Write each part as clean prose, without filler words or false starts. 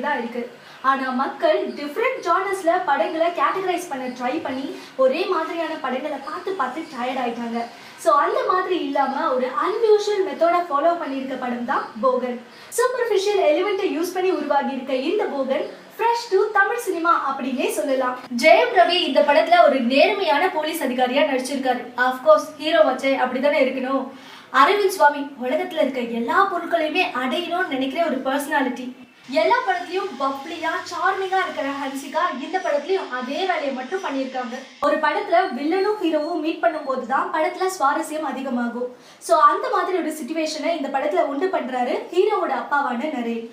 தான் இருக்கு. ஆனா மக்கள் டிஃப்ரெண்ட் ஜானர்ஸ்ல படங்களை கேட்டகரைஸ் பண்ண ட்ரை பண்ணி ஒரே மாதிரியான படங்களை பார்த்து பார்த்து டயர்ட் ஆயிட்டாங்க. ஸோ அந்த மாதிரி இல்லாம ஒரு அன்யூஷுவல் மெத்தடை ஃபாலோ பண்ணியிருக்க படம் தான் போகன். சூப்பர்ஃபிஷியல் எலிமெண்ட்டை யூஸ் பண்ணி உருவாகி இருக்க இந்த Bogan fresh to Tamil cinema அப்படின்னே சொல்லலாம். ஜெயம் ரவி இந்த படத்துல ஒரு நேர்மையான போலீஸ் அதிகாரியா நடிச்சிருக்காரு. ஆஃப்கோர்ஸ் ஹீரோ வச்சே அப்படித்தானே இருக்கணும். அரவிந்த் சுவாமி உலகத்துல இருக்க எல்லா பொருட்களையுமே அடையணும்னு நினைக்கிற ஒரு பர்சனாலிட்டி. எல்லா படத்துலயும் பப்ளியா சார்மிங்கா இருக்கிற ஹன்சிகா இந்த படத்துலயும் அதே வேலையை மட்டும் பண்ணியிருக்காங்க. ஒரு படத்துல வில்லனும் ஹீரோவும் மீட் பண்ணும் போதுதான் படத்துல சுவாரஸ்யம் அதிகமாகும். ஸோ அந்த மாதிரி ஒரு சிச்சுவேஷனை இந்த படத்துல உண்டு பண்றாரு ஹீரோவோட அப்பாவான நரேன்.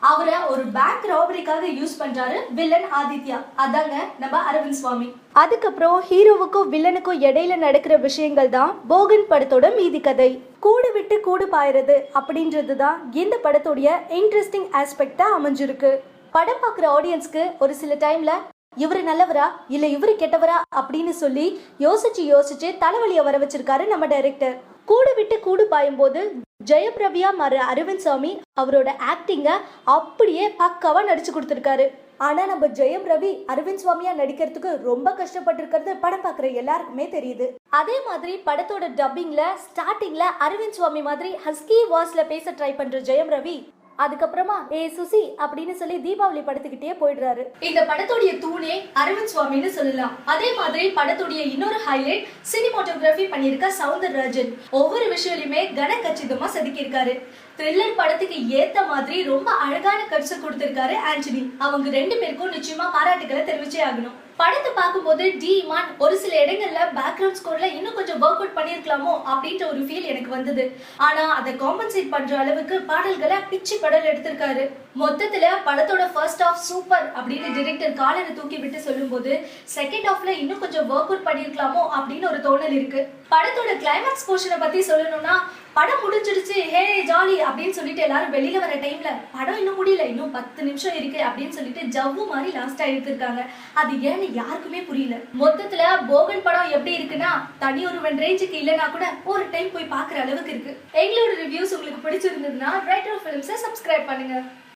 அவரை ஒரு பேங்க் ராபரிக்காக யூஸ் பண்றாரு வில்லன் ஆதித்யா. அதாங்க நம்ம அரவிந்த் சுவாமி. அதுக்கப்புறம் ஹீரோவுக்கும் வில்லனுக்கும் இடையில நடக்கிற விஷயங்கள் தான் போகன் படத்தோட மீதி கதை. கூடு விட்டு கூடு பாயறது அப்படின்றது தான் இந்த படத்தோடைய இன்ட்ரெஸ்டிங் ஆஸ்பெக்டா அமைஞ்சிருக்கு. படம் பார்க்குற ஆடியன்ஸ்க்கு ஒரு சில டைம்ல இவரு நல்லவரா இல்ல இவரு கெட்டவரா அப்படின்னு சொல்லி யோசிச்சு தலைவலியை வர வச்சிருக்காரு நம்ம டைரக்டர். கூடு விட்டு கூடு பாயும் போது ஜெயம் ரவியா மாற அரவிந்த் சாமி அவரோட ஆக்டிங்க அப்படியே பக்காவா நடிச்சு கொடுத்துருக்காரு. ஆனா நம்ம ஜெயம் ரவி அரவிந்த் சுவாமியா நடிக்கிறதுக்கு ரொம்ப கஷ்டப்பட்டிருக்கிறது படம் பார்க்குற எல்லாருக்குமே தெரியுது. அதே மாதிரி படத்தோட டப்பிங்ல ஸ்டார்டிங்ல அரவிந்த் சுவாமி மாதிரி ஹஸ்கி வாய்ஸ்ல பேச ட்ரை பண்ற ஜெயம் ரவி அதுக்கப்புறமா சுசி அப்படின்னு சொல்லி தீபாவளி படத்துக்கிட்டே போயிடுறாரு. இந்த படத்தோடைய தூணே அரவிந்த் சுவாமின்னு சொல்லலாம். அதே மாதிரி படத்தோடைய இன்னொரு ஹைலைட் சினிமாட்டோகிராஃபி பண்ணியிருக்க சவுந்தரராஜன். ஒவ்வொரு விஷயத்தையுமே கனகச்சிதமா செதுக்கியிருக்காரு. த்ரில்லர் படத்துக்கு ஏத்த மாதிரி ரொம்ப அழகான கட்ஸ் கொடுத்திருக்காரு ஆண்டனி. அவங்க ரெண்டு பேருக்கும் நிச்சயமா பாராட்டுகளை தெரிவிச்சே ஆகணும். படத்தை பார்க்கும்போது டி இமான் ஒரு சில இடங்கள்ல பேக்ரவுண்ட் ஸ்கோர்ல இன்னும் கொஞ்சம் ஒர்க் அவுட் பண்ணிருக்கலாமோ அப்படின்ற ஒரு ஃபீல் எனக்கு வந்தது. ஆனா அதை காம்பன்சேட் பண்ற அளவுக்கு பாடல்களை பிச்சு படல் எடுத்திருக்காரு. மொத்தத்துல படத்தோட ஃபர்ஸ்ட் ஹாஃப் சூப்பர் அப்படின்னு டைரக்டர் காலரை தூக்கி விட்டு சொல்லும் போது செகண்ட் ஹாஃப்ல இன்னும் கொஞ்சம் ஒர்க் அவுட் பண்ணிருக்கலாமோ அப்படின்னு ஒரு தோணல் இருக்கு. படத்தோட கிளைமேக்ஸ் போர்ஷனை பத்தி சொல்லணும்னா படம் முடிஞ்சிருச்சு ஹே ஜாலி அப்படின்னு சொல்லிட்டு எல்லாரும் வெளியில வர டைம்ல படம் இன்னும் முடியல இன்னும் 10 நிமிஷம் இருக்கு அப்படின்னு சொல்லிட்டு ஜவ்வு மாதிரி லாஸ்டா எடுத்திருக்காங்க. அது ஏன்னு யாருக்குமே புரியல. மொத்தத்துல போகன் படம் எப்படி இருக்குன்னா தனி ஒருவன் ரேஞ்சுக்கு இல்லைன்னா கூட ஒரு டைம் போய் பாக்குற அளவுக்கு இருக்கு. எங்களோட ரிவ்யூஸ் உங்களுக்கு பிடிச்சிருந்ததுன்னா ரைட்டர் ஃபிலிம்ஸை சப்ஸ்கிரைப் பண்ணுங்க.